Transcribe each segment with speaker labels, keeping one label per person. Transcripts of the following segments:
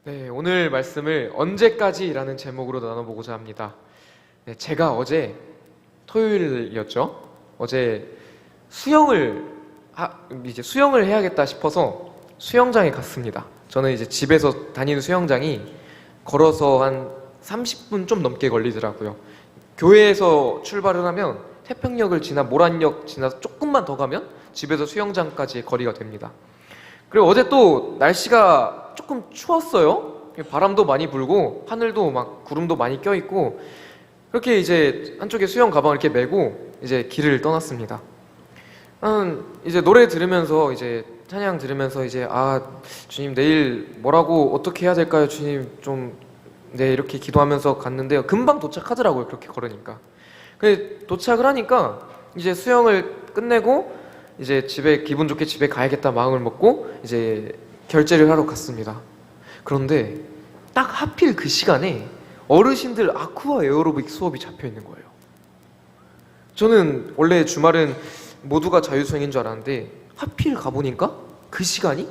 Speaker 1: 네, 오늘 말씀을 언제까지라는 제목으로 나눠보고자 합니다. 네, 제가 어제 토요일이었죠. 어제 이제 수영을 해야겠다 싶어서 수영장에 갔습니다. 저는 이제 집에서 다니는 수영장이 걸어서 한 30분 좀 넘게 걸리더라고요. 교회에서 출발을 하면 태평역을 지나 모란역 지나서 조금만 더 가면 집에서 수영장까지의 거리가 됩니다. 그리고 어제 또 날씨가 조금 추웠어요. 바람도 많이 불고 하늘도 막 구름도 많이 껴있고, 그렇게 이제 한쪽에 수영 가방을 이렇게 메고 이제 길을 떠났습니다. 이제 노래 들으면서 이제 찬양 들으면서 이제 주님 내일 뭐라고 어떻게 해야 될까요? 주님 좀 이렇게 기도하면서 갔는데요. 금방 도착하더라고요. 그렇게 걸으니까. 근데 도착을 하니까 이제 수영을 끝내고 이제 기분 좋게 집에 가야겠다 마음을 먹고 이제 결제를 하러 갔습니다. 그런데 딱 하필 그 시간에 어르신들 아쿠아 에어로빅 수업이 잡혀 있는 거예요. 저는 원래 주말은 모두가 자유수영인 줄 알았는데 하필 가보니까 그 시간이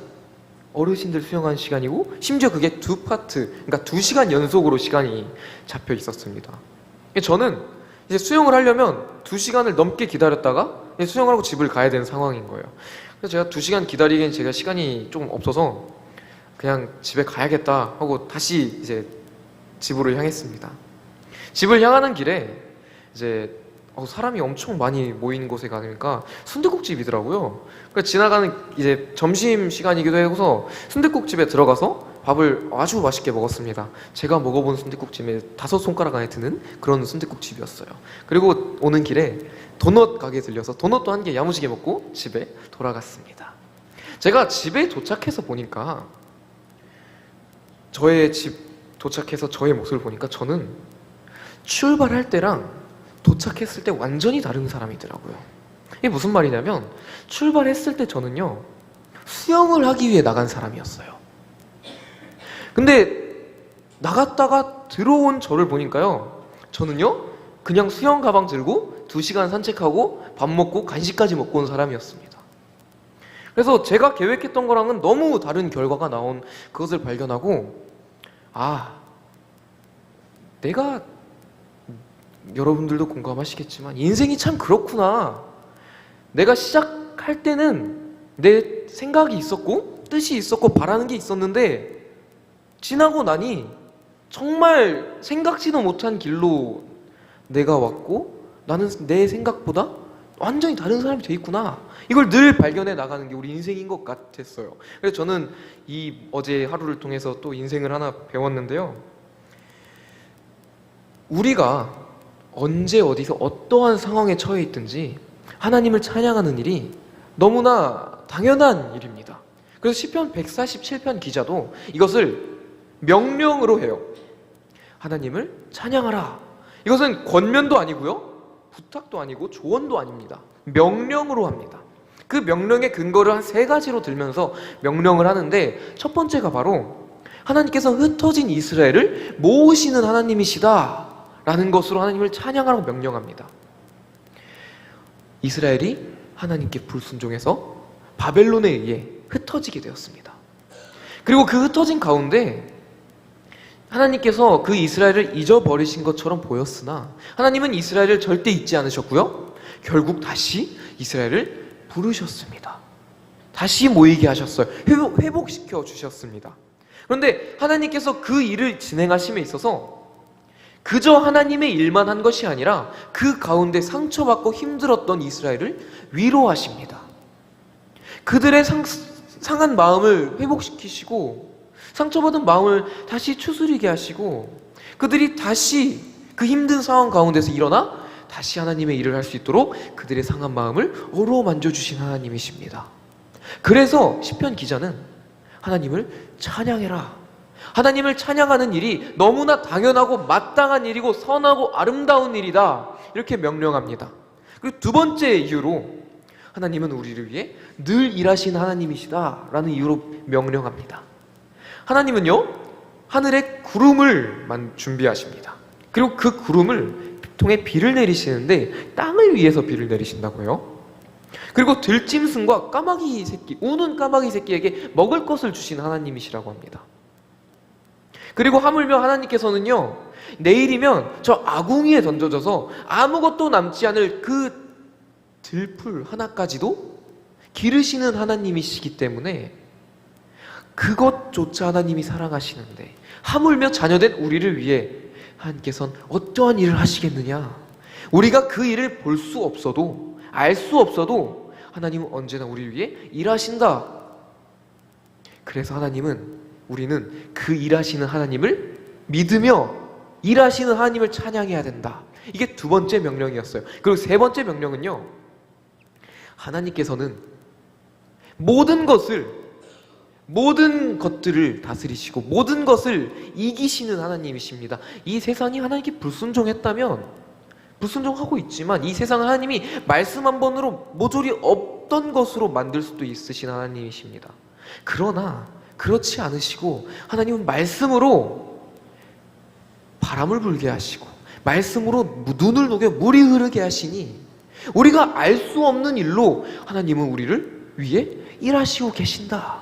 Speaker 1: 어르신들 수영하는 시간이고, 심지어 그게 두 파트, 그러니까 2시간 연속으로 시간이 잡혀 있었습니다. 저는 이제 수영을 하려면 2시간을 넘게 기다렸다가 수영을 하고 집을 가야 되는 상황인 거예요. 그래서 제가 2시간 기다리기엔 제가 시간이 조금 없어서 그냥 집에 가야겠다 하고 다시 이제 집으로 향했습니다. 집을 향하는 길에 이제 사람이 엄청 많이 모인 곳에 가니까 순댓국집이더라고요. 그래서 지나가는 이제 점심 시간이기도 해서 순댓국집에 들어가서 밥을 아주 맛있게 먹었습니다. 제가 먹어본 순댓국집에 5손가락 안에 드는 그런 순댓국집이었어요. 그리고 오는 길에 도넛 가게에 들려서 도넛도 한 개 야무지게 먹고 집에 돌아갔습니다. 제가 집에 도착해서 보니까, 저의 집 도착해서 저의 모습을 보니까 저는 출발할 때랑 도착했을 때 완전히 다른 사람이더라고요. 이게 무슨 말이냐면, 출발했을 때 저는요 수영을 하기 위해 나간 사람이었어요. 근데 나갔다가 들어온 저를 보니까요, 저는요 그냥 수영 가방 들고 2시간 산책하고 밥 먹고 간식까지 먹고 온 사람이었습니다. 그래서 제가 계획했던 거랑은 너무 다른 결과가 나온 그것을 발견하고, 내가, 여러분들도 공감하시겠지만 인생이 참 그렇구나. 내가 시작할 때는 내 생각이 있었고 뜻이 있었고 바라는 게 있었는데, 지나고 나니 정말 생각지도 못한 길로 내가 왔고 나는 내 생각보다 완전히 다른 사람이 돼 있구나. 이걸 늘 발견해 나가는 게 우리 인생인 것 같았어요. 그래서 저는 어제 하루를 통해서 또 인생을 하나 배웠는데요. 우리가 언제 어디서 어떠한 상황에 처해 있든지 하나님을 찬양하는 일이 너무나 당연한 일입니다. 그래서 시편 147편 기자도 이것을 명령으로 해요. 하나님을 찬양하라. 이것은 권면도 아니고요, 부탁도 아니고 조언도 아닙니다. 명령으로 합니다. 그 명령의 근거를 한 3가지로 들면서 명령을 하는데, 첫 번째가 바로 하나님께서 흩어진 이스라엘을 모으시는 하나님이시다 라는 것으로 하나님을 찬양하라고 명령합니다. 이스라엘이 하나님께 불순종해서 바벨론에 의해 흩어지게 되었습니다. 그리고 그 흩어진 가운데 하나님께서 그 이스라엘을 잊어버리신 것처럼 보였으나 하나님은 이스라엘을 절대 잊지 않으셨고요, 결국 다시 이스라엘을 부르셨습니다. 다시 모이게 하셨어요. 회복시켜 주셨습니다. 그런데 하나님께서 그 일을 진행하심에 있어서 그저 하나님의 일만 한 것이 아니라 그 가운데 상처받고 힘들었던 이스라엘을 위로하십니다. 그들의 상한 마음을 회복시키시고 상처받은 마음을 다시 추스리게 하시고, 그들이 다시 그 힘든 상황 가운데서 일어나 다시 하나님의 일을 할 수 있도록 그들의 상한 마음을 어루만져 주신 하나님이십니다. 그래서 시편 기자는 하나님을 찬양해라, 하나님을 찬양하는 일이 너무나 당연하고 마땅한 일이고 선하고 아름다운 일이다, 이렇게 명령합니다. 그리고 두 번째 이유로 하나님은 우리를 위해 늘 일하시는 하나님이시다 라는 이유로 명령합니다. 하나님은요 하늘에 구름을 준비하십니다. 그리고 그 구름을 통해 비를 내리시는데 땅을 위해서 비를 내리신다고요. 그리고 들짐승과 까마귀 새끼, 우는 까마귀 새끼에게 먹을 것을 주신 하나님이시라고 합니다. 그리고 하물며 하나님께서는요, 내일이면 저 아궁이에 던져져서 아무것도 남지 않을 그 들풀 하나까지도 기르시는 하나님이시기 때문에 그것조차 하나님이 사랑하시는데 하물며 자녀된 우리를 위해 하나님께서는 어떠한 일을 하시겠느냐? 우리가 그 일을 볼 수 없어도, 알 수 없어도 하나님은 언제나 우리를 위해 일하신다. 그래서 우리는 그 일하시는 하나님을 믿으며 일하시는 하나님을 찬양해야 된다. 이게 두 번째 명령이었어요. 그리고 세 번째 명령은요, 하나님께서는 모든 것들을 다스리시고 모든 것을 이기시는 하나님이십니다. 이 세상이 하나님께 불순종했다면, 불순종하고 있지만 이 세상은 하나님이 말씀 한 번으로 모조리 없던 것으로 만들 수도 있으신 하나님이십니다. 그러나 그렇지 않으시고 하나님은 말씀으로 바람을 불게 하시고 말씀으로 눈을 녹여 물이 흐르게 하시니 우리가 알 수 없는 일로 하나님은 우리를 위해 일하시고 계신다.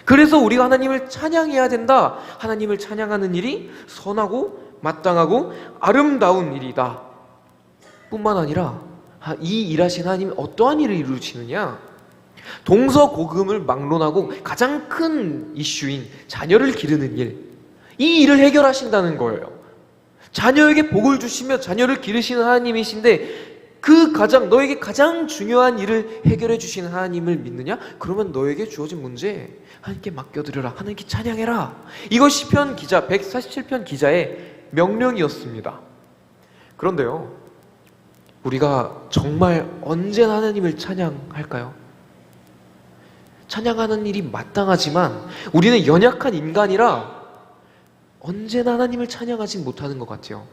Speaker 1: 그래서 우리가 하나님을 찬양해야 된다. 하나님을 찬양하는 일이 선하고 마땅하고 아름다운 일이다. 뿐만 아니라 이 일하신 하나님이 어떠한 일을 이루시느냐? 동서고금을 막론하고 가장 큰 이슈인 자녀를 기르는 일, 이 일을 해결하신다는 거예요. 자녀에게 복을 주시며 자녀를 기르시는 하나님이신데 너에게 가장 중요한 일을 해결해 주시는 하나님을 믿느냐? 그러면 너에게 주어진 문제 하나님께 맡겨드려라. 하나님께 찬양해라. 이것이 시편 기자 147편 기자의 명령이었습니다. 그런데요, 우리가 정말 언제나 하나님을 찬양할까요? 찬양하는 일이 마땅하지만 우리는 연약한 인간이라 언제나 하나님을 찬양하진 못하는 것 같아요.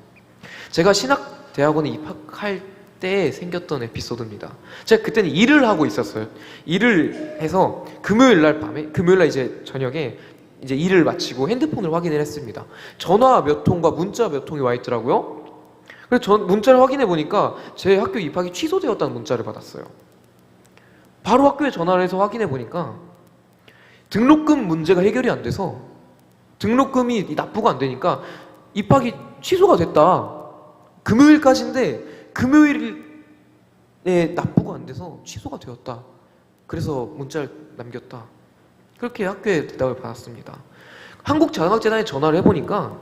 Speaker 1: 제가 신학대학원에 입학할 때 생겼던 에피소드입니다. 제가 그때는 일을 하고 있었어요. 일을 해서 금요일날 이제 저녁에 이제 일을 마치고 핸드폰을 확인을 했습니다. 전화 몇 통과 문자 몇 통이 와 있더라고요. 그래서 전 문자를 확인해 보니까 제 학교 입학이 취소되었다는 문자를 받았어요. 바로 학교에 전화를 해서 확인해 보니까 등록금 문제가 해결이 안 돼서 등록금이 납부가 안 되니까 입학이 취소가 됐다. 금요일까지인데 금요일에 납부가 안 돼서 취소가 되었다. 그래서 문자를 남겼다. 그렇게 학교에 대답을 받았습니다. 한국장학재단에 전화를 해보니까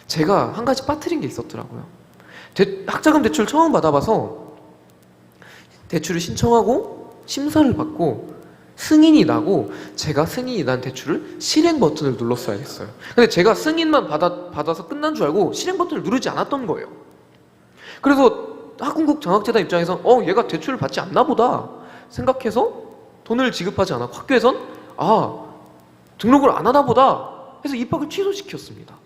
Speaker 1: 제가 한 가지 빠뜨린 게 있었더라고요. 학자금 대출 처음 받아봐서 대출을 신청하고 심사를 받고 승인이 나고 제가 승인이 난 대출을 실행 버튼을 눌렀어야겠어요. 근데 제가 승인만 받아서 끝난 줄 알고 실행 버튼을 누르지 않았던 거예요. 그래서 한국장학재단 입장에서 얘가 대출을 받지 않나 보다 생각해서 돈을 지급하지 않았고 학교에선 등록을 안 하나 보다 해서 입학을 취소시켰습니다.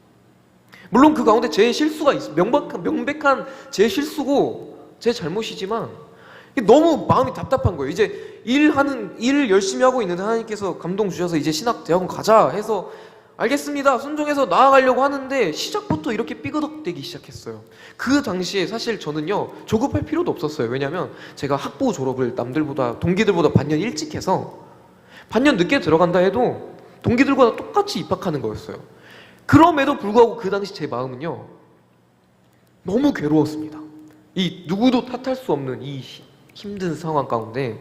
Speaker 1: 물론 그 가운데 제 실수가 명백한 제 실수고 제 잘못이지만 너무 마음이 답답한 거예요. 이제 일을 열심히 하고 있는데 하나님께서 감동 주셔서 이제 신학대학원 가자 해서 알겠습니다. 순종해서 나아가려고 하는데 시작부터 이렇게 삐그덕대기 시작했어요. 그 당시에 사실 저는요 조급할 필요도 없었어요. 왜냐하면 제가 학부 졸업을 동기들보다 반년 일찍 해서 반년 늦게 들어간다 해도 동기들과 똑같이 입학하는 거였어요. 그럼에도 불구하고 그 당시 제 마음은요 너무 괴로웠습니다. 이 누구도 탓할 수 없는 이 힘든 상황 가운데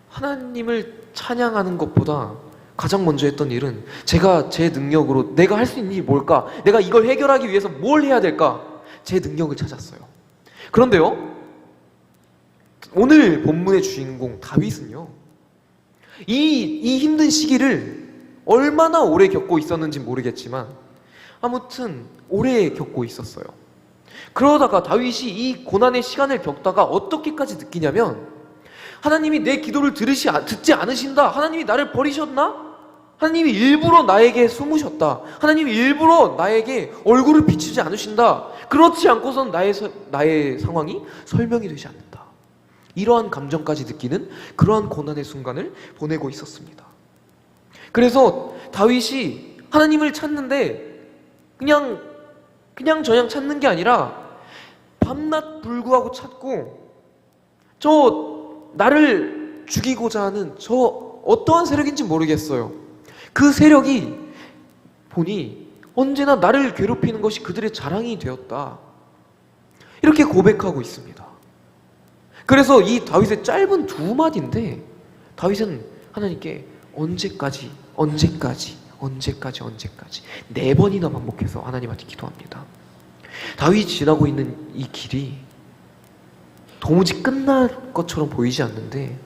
Speaker 1: 하나님을 찬양하는 것보다 가장 먼저 했던 일은 제가 제 능력으로 내가 할 수 있는 일이 뭘까? 내가 이걸 해결하기 위해서 뭘 해야 될까? 제 능력을 찾았어요. 그런데요, 오늘 본문의 주인공 다윗은요, 이 힘든 시기를 얼마나 오래 겪고 있었는지 모르겠지만 아무튼 오래 겪고 있었어요. 그러다가 다윗이 이 고난의 시간을 겪다가 어떻게까지 느끼냐면 하나님이 내 기도를 듣지 않으신다. 하나님이 나를 버리셨나? 하나님이 일부러 나에게 숨으셨다. 하나님이 일부러 나에게 얼굴을 비추지 않으신다. 그렇지 않고선 나의 상황이 설명이 되지 않는다. 이러한 감정까지 느끼는 그러한 고난의 순간을 보내고 있었습니다. 그래서 다윗이 하나님을 찾는데 그냥 저냥 찾는 게 아니라 밤낮 불구하고 찾고 나를 죽이고자 하는 어떠한 세력인지 모르겠어요. 그 세력이 보니 언제나 나를 괴롭히는 것이 그들의 자랑이 되었다. 이렇게 고백하고 있습니다. 그래서 이 다윗의 짧은 두 마디인데 다윗은 하나님께 언제까지 네 번이나 반복해서 하나님한테 기도합니다. 다윗이 지나고 있는 이 길이 도무지 끝날 것처럼 보이지 않는데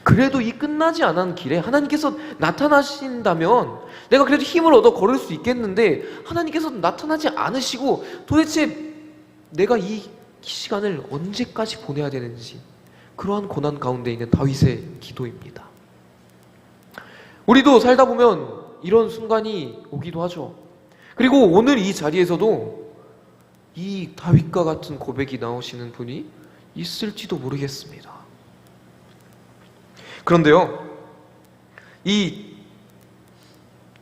Speaker 1: 그래도 이 끝나지 않은 길에 하나님께서 나타나신다면 내가 그래도 힘을 얻어 걸을 수 있겠는데 하나님께서 나타나지 않으시고 도대체 내가 이 시간을 언제까지 보내야 되는지 그러한 고난 가운데 있는 다윗의 기도입니다. 우리도 살다 보면 이런 순간이 오기도 하죠. 그리고 오늘 이 자리에서도 이 다윗과 같은 고백이 나오시는 분이 있을지도 모르겠습니다. 그런데요, 이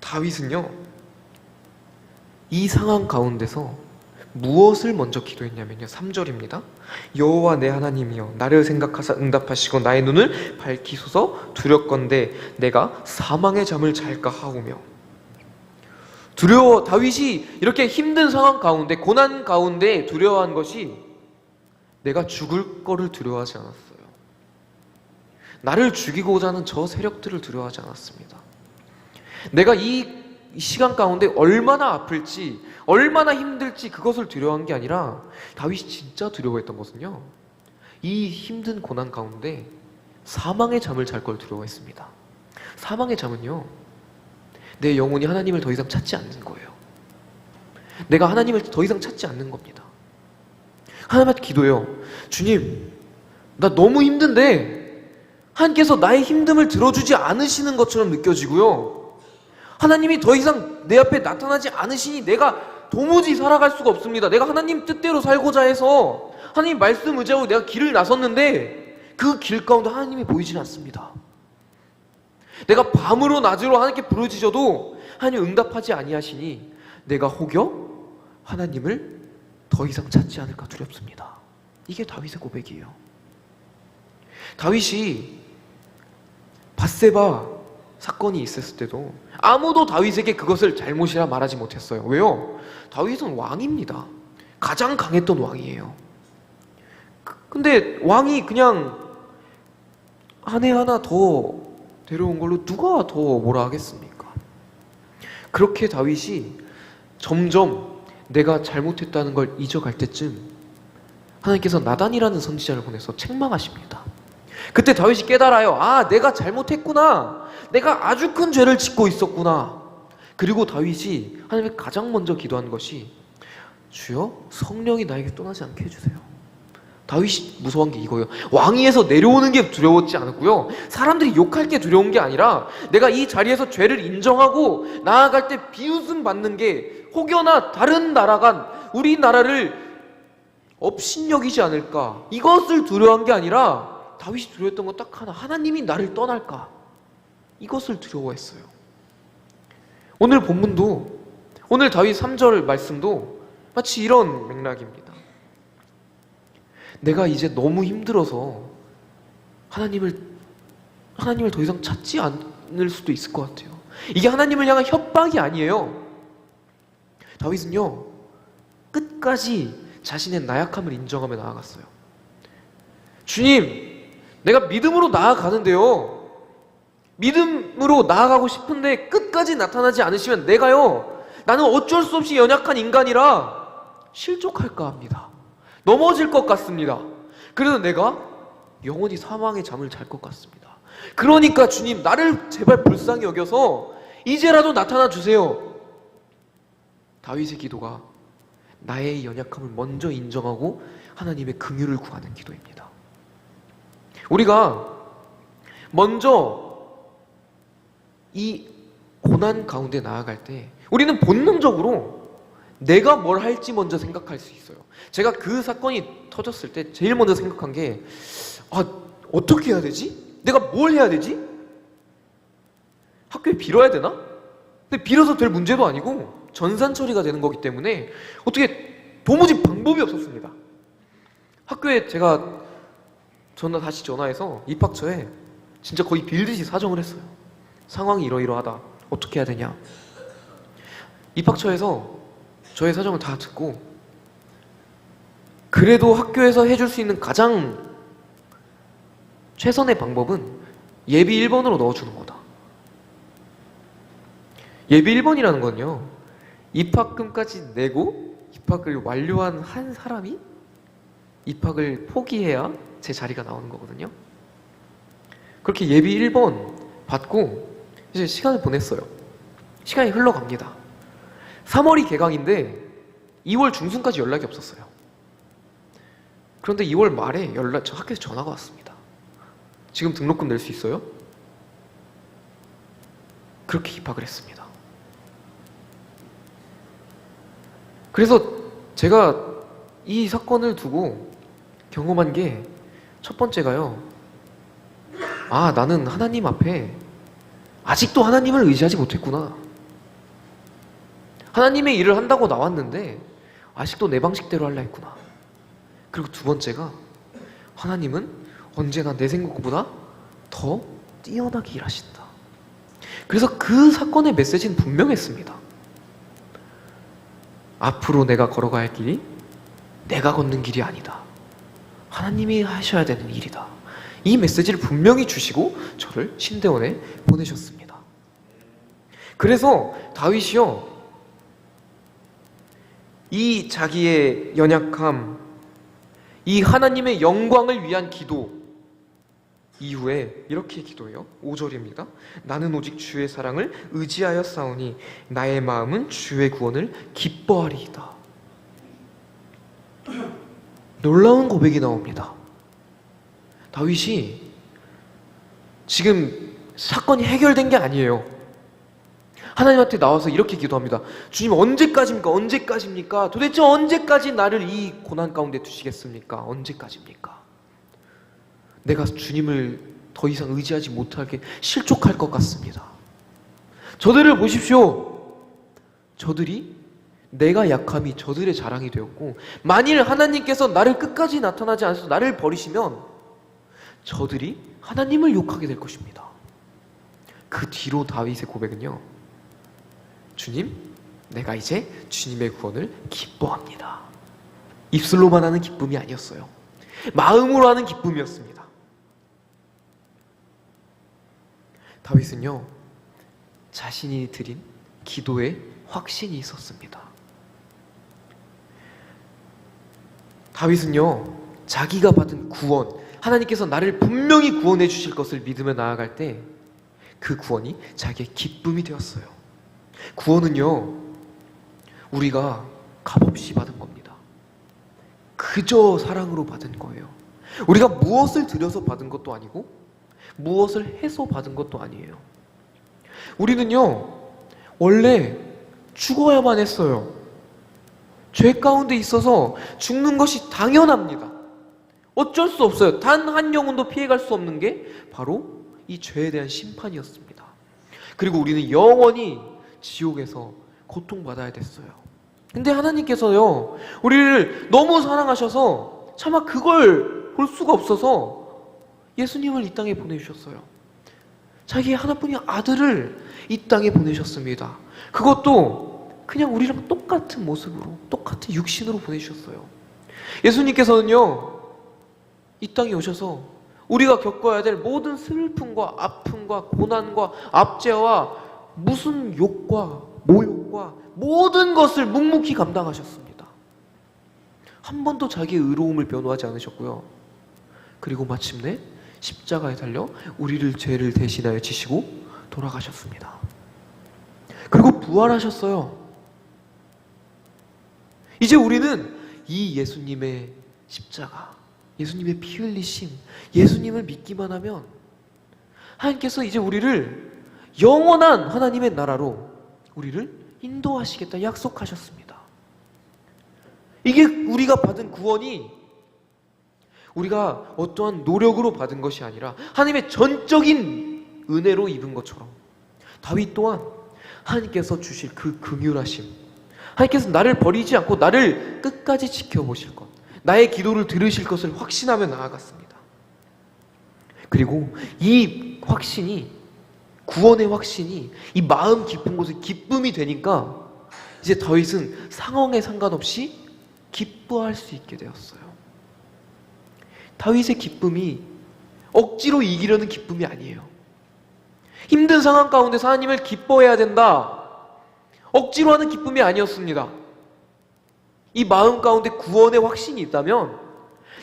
Speaker 1: 다윗은요, 이 상황 가운데서 무엇을 먼저 기도했냐면요, 3절입니다. 여호와 내 하나님이여 나를 생각하사 응답하시고 나의 눈을 밝히소서. 두렵건대 내가 사망의 잠을 잘까 하오며. 다윗이 이렇게 힘든 상황 가운데, 고난 가운데 두려워한 것이 내가 죽을 거를 두려워하지 않았어요. 나를 죽이고자 하는 저 세력들을 두려워하지 않았습니다. 내가 이 시간 가운데 얼마나 아플지, 얼마나 힘들지 그것을 두려워한 게 아니라 다윗이 진짜 두려워했던 것은요, 이 힘든 고난 가운데 사망의 잠을 잘 걸 두려워했습니다. 사망의 잠은요, 내 영혼이 하나님을 더 이상 찾지 않는 거예요. 내가 하나님을 더 이상 찾지 않는 겁니다. 하나님한테 기도해요. 주님, 나 너무 힘든데 하나님께서 나의 힘듦을 들어주지 않으시는 것처럼 느껴지고요, 하나님이 더 이상 내 앞에 나타나지 않으시니 내가 도무지 살아갈 수가 없습니다. 내가 하나님 뜻대로 살고자 해서 하나님 말씀 의지하고 내가 길을 나섰는데 그 길 가운데 하나님이 보이지 않습니다. 내가 밤으로 낮으로 하나님께 부르짖어도 하나님 응답하지 아니하시니 내가 혹여 하나님을 더 이상 찾지 않을까 두렵습니다. 이게 다윗의 고백이에요. 다윗이 밧세바 사건이 있었을 때도 아무도 다윗에게 그것을 잘못이라 말하지 못했어요. 왜요? 다윗은 왕입니다. 가장 강했던 왕이에요. 근데 왕이 그냥 아내 하나 더 데려온 걸로 누가 더 뭐라 하겠습니까? 그렇게 다윗이 점점 내가 잘못했다는 걸 잊어갈 때쯤 하나님께서 나단이라는 선지자를 보내서 책망하십니다. 그때 다윗이 깨달아요. 아, 내가 잘못했구나. 내가 아주 큰 죄를 짓고 있었구나. 그리고 다윗이 하나님께 가장 먼저 기도한 것이 주여, 성령이 나에게 떠나지 않게 해주세요. 다윗이 무서운 게 이거예요. 왕위에서 내려오는 게 두려웠지 않았고요, 사람들이 욕할 게 두려운 게 아니라 내가 이 자리에서 죄를 인정하고 나아갈 때 비웃음 받는 게 혹여나 다른 나라가 우리나라를 업신여기지 않을까, 이것을 두려워한 게 아니라 다윗이 두려웠던 건 딱 하나, 하나님이 나를 떠날까, 이것을 두려워했어요. 오늘 본문도, 오늘 다윗 3절 말씀도 마치 이런 맥락입니다. 내가 이제 너무 힘들어서 하나님을 더 이상 찾지 않을 수도 있을 것 같아요. 이게 하나님을 향한 협박이 아니에요. 다윗은요, 끝까지 자신의 나약함을 인정하며 나아갔어요. 주님, 내가 믿음으로 나아가는데요, 믿음으로 나아가고 싶은데 끝까지 나타나지 않으시면 나는 어쩔 수 없이 연약한 인간이라 실족할까 합니다. 넘어질 것 같습니다. 그래서 내가 영원히 사망의 잠을 잘 것 같습니다. 그러니까 주님, 나를 제발 불쌍히 여겨서 이제라도 나타나 주세요. 다윗의 기도가 나의 연약함을 먼저 인정하고 하나님의 긍휼을 구하는 기도입니다. 우리가 먼저 이 고난 가운데 나아갈 때 우리는 본능적으로 내가 뭘 할지 먼저 생각할 수 있어요. 제가 그 사건이 터졌을 때 제일 먼저 생각한 게, 어떻게 해야 되지? 내가 뭘 해야 되지? 학교에 빌어야 되나? 근데 빌어서 될 문제도 아니고 전산 처리가 되는 거기 때문에 어떻게 도무지 방법이 없었습니다. 학교에 제가 다시 전화해서 입학처에 진짜 거의 빌듯이 사정을 했어요. 상황이 이러이러하다. 어떻게 해야 되냐? 입학처에서 저의 사정을 다 듣고 그래도 학교에서 해줄 수 있는 가장 최선의 방법은 예비 1번으로 넣어주는 거다. 예비 1번이라는 건요, 입학금까지 내고 입학을 완료한 한 사람이 입학을 포기해야 제 자리가 나오는 거거든요. 그렇게 예비 1번 받고 이제 시간을 보냈어요. 시간이 흘러갑니다. 3월이 개강인데 2월 중순까지 연락이 없었어요. 그런데 2월 말에 저 학교에서 전화가 왔습니다. 지금 등록금 낼 수 있어요? 그렇게 입학을 했습니다. 그래서 제가 이 사건을 두고 경험한 게 첫 번째가요, 아, 나는 하나님 앞에 아직도 하나님을 의지하지 못했구나. 하나님의 일을 한다고 나왔는데 아직도 내 방식대로 하려 했구나. 그리고 두 번째가, 하나님은 언제나 내 생각보다 더 뛰어나게 일하신다. 그래서 그 사건의 메시지는 분명했습니다. 앞으로 내가 걸어가야 할 길이 내가 걷는 길이 아니다. 하나님이 하셔야 되는 일이다. 이 메시지를 분명히 주시고 저를 신대원에 보내셨습니다. 그래서 다윗이요, 이 자기의 연약함, 이 하나님의 영광을 위한 기도 이후에 이렇게 기도해요. 5절입니다. 나는 오직 주의 사랑을 의지하여 싸우니 나의 마음은 주의 구원을 기뻐하리이다. 놀라운 고백이 나옵니다. 다윗이 지금 사건이 해결된 게 아니에요. 하나님한테 나와서 이렇게 기도합니다. 주님, 언제까지입니까? 언제까지입니까? 도대체 언제까지 나를 이 고난 가운데 두시겠습니까? 언제까지입니까? 내가 주님을 더 이상 의지하지 못하게 실족할 것 같습니다. 저들을 보십시오. 저들이, 내가 약함이 저들의 자랑이 되었고, 만일 하나님께서 나를 끝까지 나타나지 않아서 나를 버리시면 저들이 하나님을 욕하게 될 것입니다. 그 뒤로 다윗의 고백은요, 주님, 내가 이제 주님의 구원을 기뻐합니다. 입술로만 하는 기쁨이 아니었어요. 마음으로 하는 기쁨이었습니다. 다윗은요, 자신이 드린 기도에 확신이 있었습니다. 다윗은요, 자기가 받은 구원, 하나님께서 나를 분명히 구원해 주실 것을 믿으며 나아갈 때 그 구원이 자기의 기쁨이 되었어요. 구원은요, 우리가 값없이 받은 겁니다. 그저 사랑으로 받은 거예요. 우리가 무엇을 들여서 받은 것도 아니고 무엇을 해서 받은 것도 아니에요. 우리는요, 원래 죽어야만 했어요. 죄 가운데 있어서 죽는 것이 당연합니다. 어쩔 수 없어요. 단 한 영혼도 피해갈 수 없는 게 바로 이 죄에 대한 심판이었습니다. 그리고 우리는 영원히 지옥에서 고통받아야 됐어요. 근데 하나님께서요, 우리를 너무 사랑하셔서 차마 그걸 볼 수가 없어서 예수님을 이 땅에 보내주셨어요. 자기의 하나뿐인 아들을 이 땅에 보내셨습니다. 그것도 그냥 우리랑 똑같은 모습으로, 똑같은 육신으로 보내주셨어요. 예수님께서는요, 이 땅에 오셔서 우리가 겪어야 될 모든 슬픔과 아픔과 고난과 압제와 무슨 욕과 모욕과 모든 것을 묵묵히 감당하셨습니다. 한 번도 자기의 의로움을 변호하지 않으셨고요. 그리고 마침내 십자가에 달려 우리를 죄를 대신하여 지시고 돌아가셨습니다. 그리고 부활하셨어요. 이제 우리는 이 예수님의 십자가, 예수님의 피 흘리심, 예수님을 믿기만 하면 하나님께서 이제 우리를 영원한 하나님의 나라로 우리를 인도하시겠다 약속하셨습니다. 이게 우리가 받은 구원이 우리가 어떠한 노력으로 받은 것이 아니라 하나님의 전적인 은혜로 입은 것처럼, 다윗 또한 하나님께서 주실 그 긍휼하심, 하나님께서 나를 버리지 않고 나를 끝까지 지켜보실 것, 나의 기도를 들으실 것을 확신하며 나아갔습니다. 그리고 이 확신이, 구원의 확신이 이 마음 깊은 곳에 기쁨이 되니까 이제 다윗은 상황에 상관없이 기뻐할 수 있게 되었어요. 다윗의 기쁨이 억지로 이기려는 기쁨이 아니에요. 힘든 상황 가운데서 하나님을 기뻐해야 된다, 억지로 하는 기쁨이 아니었습니다. 이 마음 가운데 구원의 확신이 있다면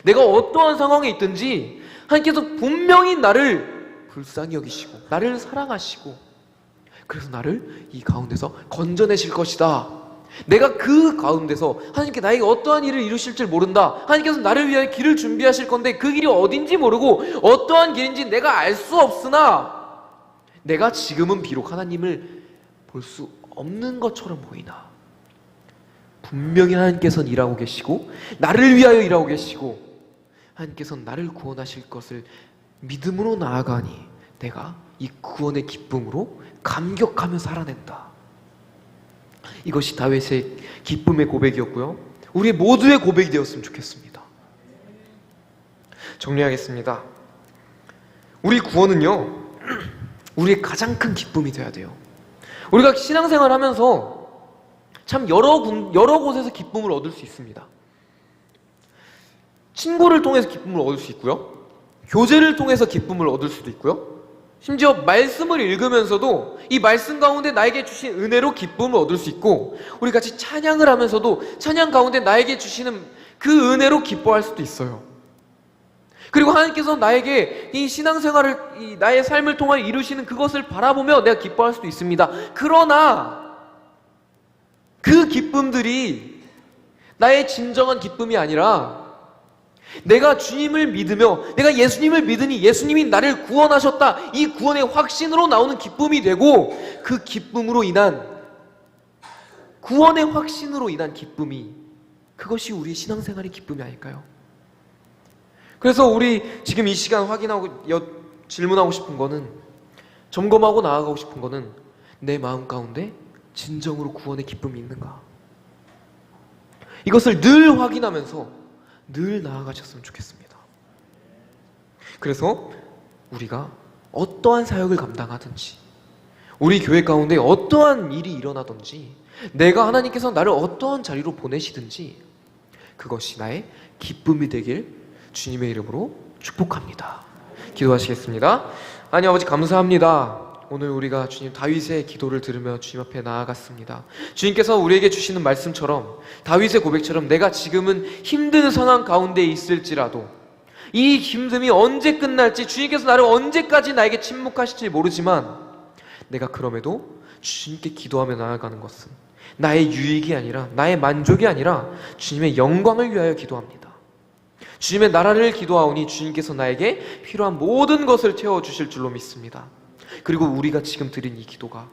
Speaker 1: 내가 어떠한 상황에 있든지 하나님께서 분명히 나를 불쌍히 여기시고 나를 사랑하시고 그래서 나를 이 가운데서 건져내실 것이다. 내가 그 가운데서 하나님께 나에게 어떠한 일을 이루실 줄 모른다. 하나님께서 나를 위하여 길을 준비하실 건데 그 길이 어딘지 모르고 어떠한 길인지 내가 알 수 없으나 내가 지금은 비록 하나님을 볼 수 없는 것처럼 보이나 분명히 하나님께서는 일하고 계시고 나를 위하여 일하고 계시고 하나님께서는 나를 구원하실 것을 믿음으로 나아가니 내가 이 구원의 기쁨으로 감격하며 살아낸다. 이것이 다윗의 기쁨의 고백이었고요, 우리 모두의 고백이 되었으면 좋겠습니다. 정리하겠습니다. 우리 구원은요, 우리의 가장 큰 기쁨이 되어야 돼요. 우리가 신앙생활 하면서 참 여러 곳에서 기쁨을 얻을 수 있습니다. 친구를 통해서 기쁨을 얻을 수 있고요, 교제를 통해서 기쁨을 얻을 수도 있고요, 심지어 말씀을 읽으면서도 이 말씀 가운데 나에게 주신 은혜로 기쁨을 얻을 수 있고, 우리 같이 찬양을 하면서도 찬양 가운데 나에게 주시는 그 은혜로 기뻐할 수도 있어요. 그리고 하나님께서 나에게 이 신앙생활을, 나의 삶을 통하여 이루시는 그것을 바라보며 내가 기뻐할 수도 있습니다. 그러나 그 기쁨들이 나의 진정한 기쁨이 아니라 내가 주님을 믿으며 내가 예수님을 믿으니 예수님이 나를 구원하셨다, 이 구원의 확신으로 나오는 기쁨이 되고, 그 기쁨으로 인한, 구원의 확신으로 인한 기쁨이, 그것이 우리의 신앙생활의 기쁨이 아닐까요? 그래서 우리 지금 이 시간 확인하고 질문하고 싶은 거는, 점검하고 나아가고 싶은 거는, 내 마음 가운데 진정으로 구원의 기쁨이 있는가? 이것을 늘 확인하면서 늘 나아가셨으면 좋겠습니다. 그래서 우리가 어떠한 사역을 감당하든지, 우리 교회 가운데 어떠한 일이 일어나든지, 내가 하나님께서 나를 어떠한 자리로 보내시든지 그것이 나의 기쁨이 되길 주님의 이름으로 축복합니다. 기도하시겠습니다. 하나님 아버지, 감사합니다. 오늘 우리가 주님 다윗의 기도를 들으며 주님 앞에 나아갔습니다. 주님께서 우리에게 주시는 말씀처럼, 다윗의 고백처럼 내가 지금은 힘든 상황 가운데 있을지라도 이 힘듦이 언제 끝날지, 주님께서 나를 언제까지 나에게 침묵하실지 모르지만 내가 그럼에도 주님께 기도하며 나아가는 것은 나의 유익이 아니라, 나의 만족이 아니라 주님의 영광을 위하여 기도합니다. 주님의 나라를 기도하오니 주님께서 나에게 필요한 모든 것을 채워주실 줄로 믿습니다. 그리고 우리가 지금 드린 이 기도가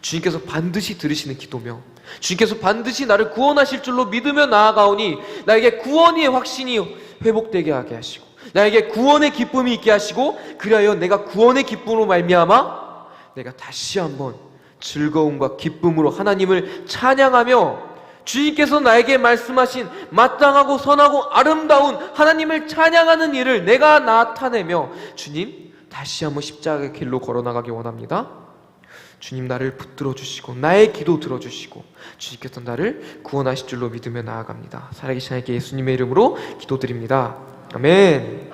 Speaker 1: 주님께서 반드시 들으시는 기도며 주님께서 반드시 나를 구원하실 줄로 믿으며 나아가오니 나에게 구원의 확신이 회복되게 하게 하시고 나에게 구원의 기쁨이 있게 하시고, 그리하여 내가 구원의 기쁨으로 말미암아 내가 다시 한번 즐거움과 기쁨으로 하나님을 찬양하며 주님께서 나에게 말씀하신 마땅하고 선하고 아름다운 하나님을 찬양하는 일을 내가 나타내며 주님 다시 한번 십자가의 길로 걸어나가기 원합니다. 주님 나를 붙들어 주시고 나의 기도 들어주시고 주님께서 나를 구원하실 줄로 믿으며 나아갑니다. 살아계신 하나님께 예수님의 이름으로 기도드립니다. 아멘.